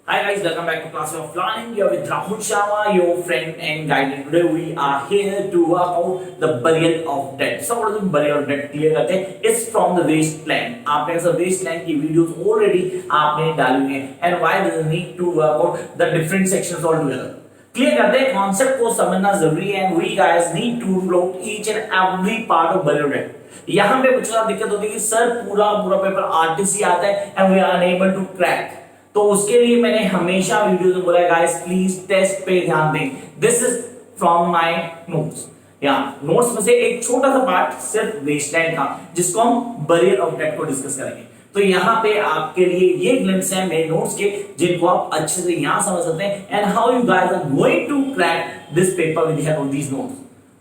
Hi guys, welcome back to Class of Planning. You're with Rahul Sharma, your friend and guide. And today we are here to work out the burial of debt. So what is the burial of debt? Clear करते हैं. It's from the waste plan. आपने ऐसा waste plan की videos already आपने डाली हैं. And why does it need to work out the different sections all together? Clear करते हैं. कॉन्सेप्ट को समझना जरूरी है. And we guys need to rule out each and every part of burial of debt. यहाँ पे बच्चों को दिक्कत होती है कि सर पूरा पेपर आरटीसी आता है and we are unable to crack. तो उसके लिए मैंने हमेशा वीडियो में बोला है गाइस प्लीज टेस्ट पे ध्यान दें. This is from my notes. या नोट्स में से एक छोटा सा पार्ट सिर्फ वेस्टलैंड का जिसको हम बरियल ऑफ डेट को डिस्कस करेंगे. तो यहाँ पे आपके लिए ये ग्लिम्स है मेरे नोट्स के जिनको आप अच्छे से यहाँ समझ सकते हैं and how you guys are going to crack this paper with help of these notes.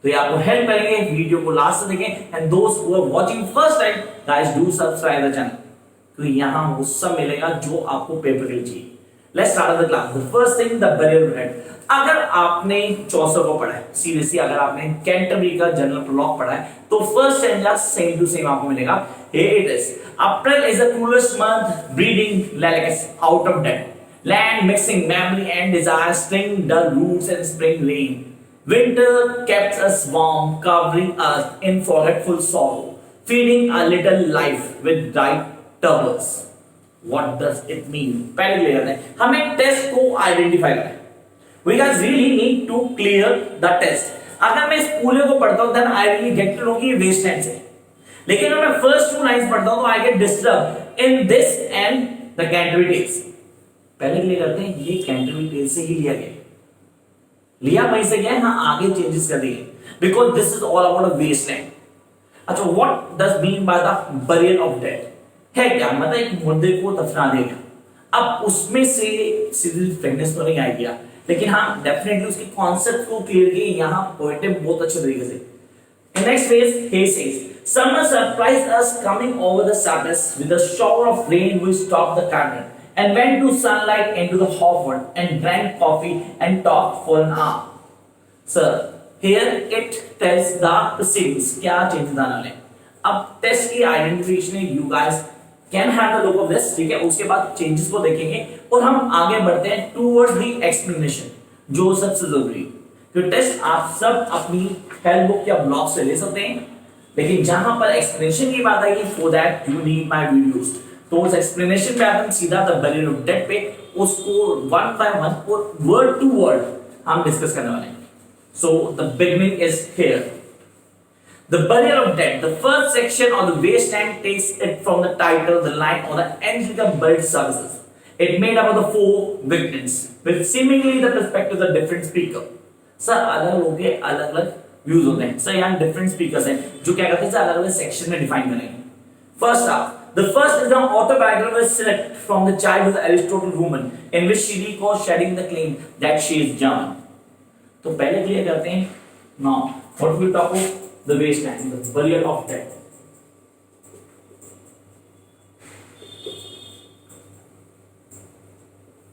तो ये आपको हेल्प करेंगे. वीडियो को लास्ट तक देखें एंड दोस्त who are watching first time guys do subscribe the channel. तो यहाँ वो सब मिलेगा जो आपको पेपर के लिए चाहिए. Let's start the class. The first thing the burial of dead. अगर आपने चौसर को पढ़ा है सीरियसली, अगर आपने कैंटरबरी का जनरल प्रोलॉग पढ़ा है तो first stanza same to same आपको मिलेगा. Here it is. April is the coolest month breeding lilacs out of debt. Land mixing memory and desire, spring dull roots and spring rain. Winter kept us warm, covering us in forgetful sorrow, feeding a little life with bright turbers. What does it mean? पहले clear है. हमें test को identify करना है. We guys really need to clear the test. अगर मैं इस पूरे को पढ़ता हूं then I really get to know कि वेस्टलैंड से. लेकिन अगर मैं फर्स्ट 2 लाइंस पढ़ता हूं तो I get disturbed in this and the Canterbury Tales. पहले क्लियर करते हैं ये Canterbury Tales से ही लिया गया. लिया वहीं से गया. हाँ आगे चेंजेस कर दिए because this is all about a wasteland. अच्छा what does mean by the burial of debt? है क्या मतलब एक मुद्दे को दफना देगा. अब उसमें से सीधी फ्रेगनेस तो नहीं आएगी लेकिन हाँ डेफिनेटली उसके कॉन्सेप्ट को क्लियर किए यहाँ पोएटिक बहुत अच्छे तरीके से. In next phase he says summer surprised us coming over the surface with a shower of rain. We stopped the cannon and went to sunlight into the hot and drank coffee and talked for an hour. Sir, here it tells the proceedings. क्या changes आने वाले. अब test की identification है. You guys can have the look of this. ठीक है, उसके बाद चेंजेस को देखेंगे और हम आगे बढ़ते हैं टुवर्ड्स द एक्सप्लेनेशन जो सबसे जरूरी है. तो टेस्ट आप सब अपनी हेल्प बुक या ब्लॉग से ले सकते हैं लेकिन जहां पर एक्सप्लेनेशन की बात आएगी for that you need my videos. तो उस एक्सप्लेनेशन पे अपन सीधा द बरियल ऑफ डेट पे उसको वन बाय वन और वर्ड टू वर्ड हम डिस्कस करने वाले हैं. So the beginning is here. The burial of debt. The first section of the wasteland takes it from the title, the line, or the Anglican buried services. It made up of the 4 victims, with seemingly the perspective of the different speaker. Sir अलग लोगों के अलग अलग views होते हैं. Sir यहाँ different speakers हैं जो क्या करते हैं सर अलग अलग सेक्शन में डिफाइन करेंगे. First half. The first is the autobiography select from the childhood Aristotle woman, in which she recalls shedding the claim that she is German. तो पहले क्लियर करते हैं. Now, what we talk about the wasteland, the burial of debt.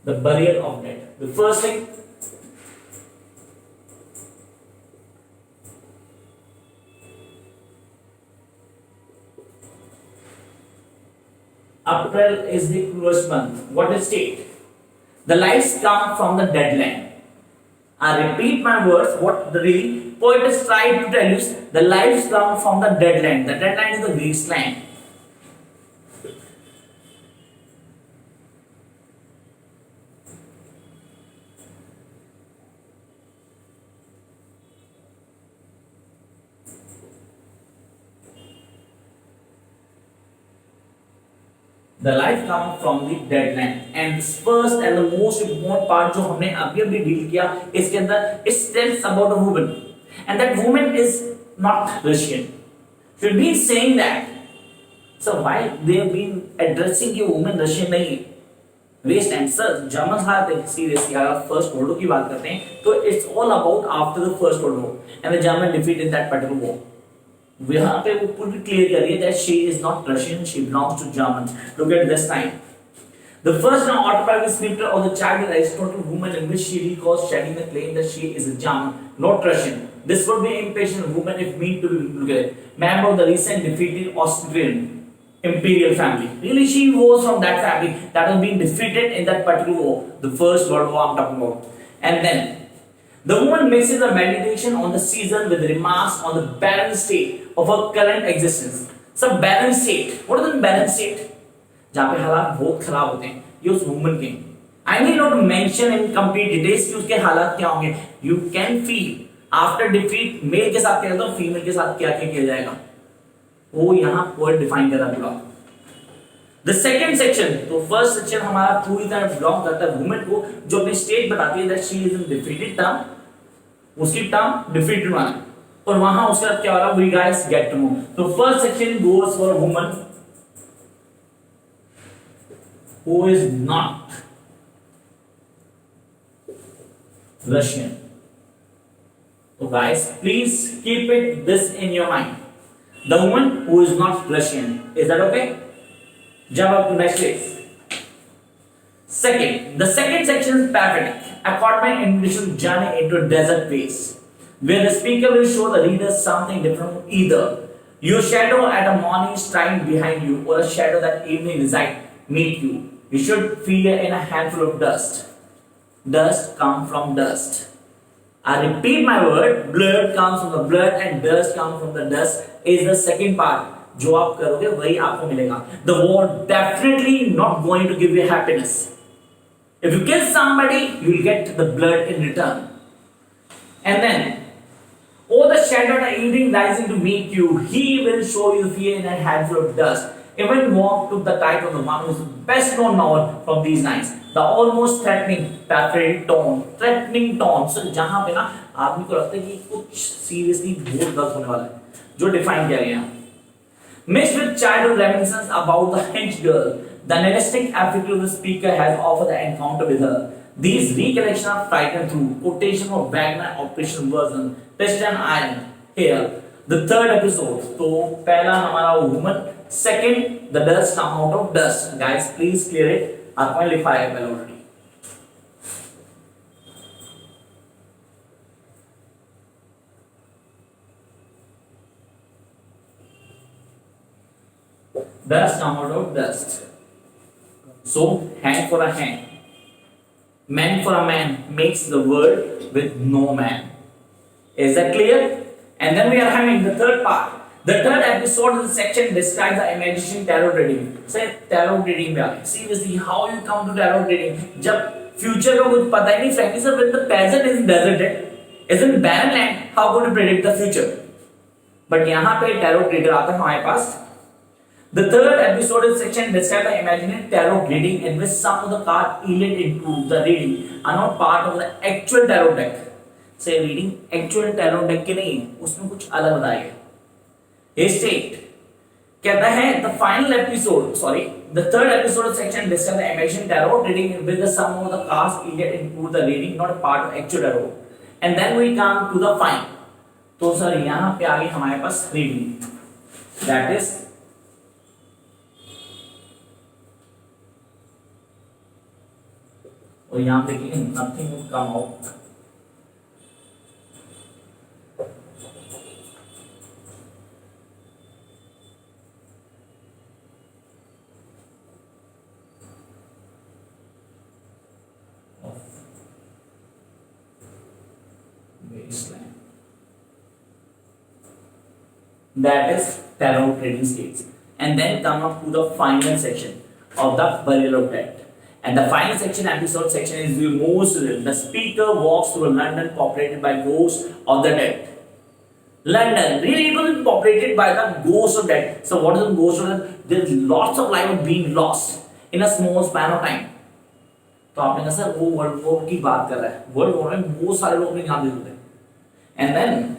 The burial of debt. The first thing, April is the cruelest month. What is state? The lives come from the dead land. I repeat my words. What the really poet is trying to tell you is the lives come from the dead land. The dead land is the wasteland. The life comes from the dead land. And this first and the most important part जो हमने अभी deal किया इसके अंदर it tells about a woman and that woman is not Russian. Should be saying that. So why they have been addressing कि woman Russian नहीं है. Wasteland sir Germans are seriously अगर फर्स्ट वर्ल्ड वॉर की बात करते हैं तो it's all about after the first world war and the German defeated that particular war. यहाँ पे वो पूरी क्लियर कर रही है that she is not Russian, she belongs to Germans. Look at this time. The first now autobiography scripture of the child Aristotle woman in which she recalls shedding the claim that she is a German, not Russian. This would be impatient woman if mean to be look at it. Member of the recent defeated Austrian imperial family. Really, she was from that family that was being defeated in that particular war, the First World War I'm talking about. And then the woman mixes the meditation on the season with remarks on the balanced state of her current existence. सब balanced state. What is the balanced state? जहाँ पे हालात बहुत खराब होते हैं, ये उस वुमन के. I need not to mention in complete details कि उसके हालात क्या होंगे. You can feel after defeat मेल के साथ क्या होता है, फीमेल के साथ क्या क्या किया जाएगा, वो यहाँ पोएट डिफाइन कर रहा है पूरा. The second section, तो फर्स्ट सेक्शन हमारा पूरी तरह बिलोंग करता है वुमेन को, जो अपनी स्टेट बताती है that she is in defeated term, उसकी टर्म डिफीटेड वन, और वहां उसके साथ क्या हो रहा है, we guys get to know. तो first section goes for a woman who is not Russian. So guys, please keep it this in your mind. The woman who is not Russian. Is that okay? Jump up to next page. Second, the second section is pathetic. According invitation journey into a desert place, where the speaker will show the reader something different, either your shadow at a morning stride behind you, or a shadow that evening reside meet you. You should fear in a handful of dust. Dust comes from dust. I repeat my word, blood comes from the blood and dust comes from the dust is the second part. जो आप करोगे वही आपको मिलेगा. The war definitely not going to give you happiness. If you kill somebody, you will get the blood in return. And then, oh, the shadow at evening rising to meet you, he will show you fear in a handful of dust. Even walk took the title of the one who is best known novel from these lines. The almost threatening, pathetic tone, threatening tone. So जहाँ पे ना आदमी को लगता है कि कुछ seriously बहुत गलत होने वाला है, जो define किया गया. Mixed with childhood reminiscence about the hench girl, the nihilistic attitude the speaker has offered the encounter with her. These recollections are frightened through quotation of Wagner Operation version, Test and Iron. Here, the third episode. तो पहला हमारा woman, second the dust come out of dust. Guys, please clear it. आपने लिखा है पहले already. Dust come out of dust. So, hand for a hand, man for a man makes the world with no man. Is that clear? And then we are having the third part. The third episode of the section describes the imagination tarot reading. Say tarot reading में आगे. Seriously, how you come to tarot reading? जब future का कुछ पता ही नहीं, frankly sir, when the present is deserted, is in barren land, how could you predict the future? But यहाँ पे tarot reader आता है हमारे पास. The third episode of section describes the imaginary tarot reading in which some of the cards elect into the reading are not part of the actual tarot deck. Say reading actual tarot deck के नहीं, उसमें कुछ अलग बताया है. He state कहता है the final episode, the third episode of section describes the imaginary tarot reading with the sum of the cards elect into the reading not a part of actual tarot. And then we come to the final. तो sir यहाँ पे आगे हमारे पास reading, that is और यहाँ पे देखिए nothing would come out. Baseline. That is tarot reading states, and then come up to the final section of the burial of dead. And the final section, episode section, is the most real. The speaker walks through London populated by ghosts of the dead. London, really it was populated by the ghosts of dead. So what is the ghost of dead? There's lots of life being lost in a small span of time. तो आपने कहा sir वो world war की बात कर रहा है, world war में बहुत सारे लोग अपनी जान दे देते हैं. And then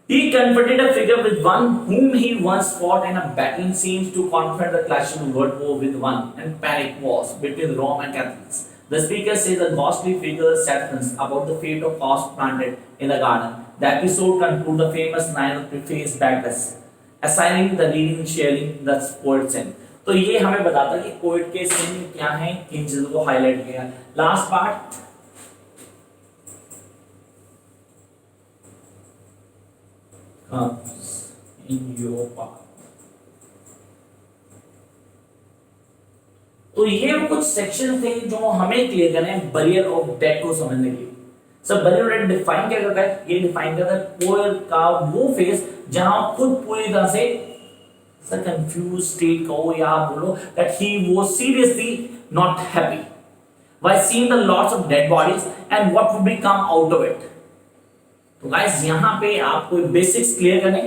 he confronted a figure with one whom he once fought in a battle and seems to confront the clash of world war with one and panic wars between Rome and Catholics. The speaker says a ghostly figure says about the fate of horse planted in the garden. The episode concludes the famous line of preface backless, assigning the leading sharing the poet's sin. तो ये हमें बताता है कि poet के सिन क्या है, किन चीजों को हाईलाइट किया. Last part comes in your path. तो ये कुछ सेक्शन थे जो हमें क्लियर करने हैं बरियल ऑफ डेथ को समझने के लिए। सब बरियल ऑफ डेथ डिफाइन क्या करता है? ये डिफाइन करता है पोएट का वो फेज जहां खुद पूरी तरह से कंफ्यूज स्टेट कहो या बोलो that he was seriously not happy while seeing the lots of dead bodies and what would be come out of it. तो गाइस यहां पे आपको बेसिक्स क्लियर करने।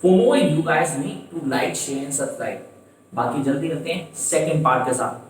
For more you guys need to like share and subscribe. बाकी जल्दी करते हैं second part के साथ।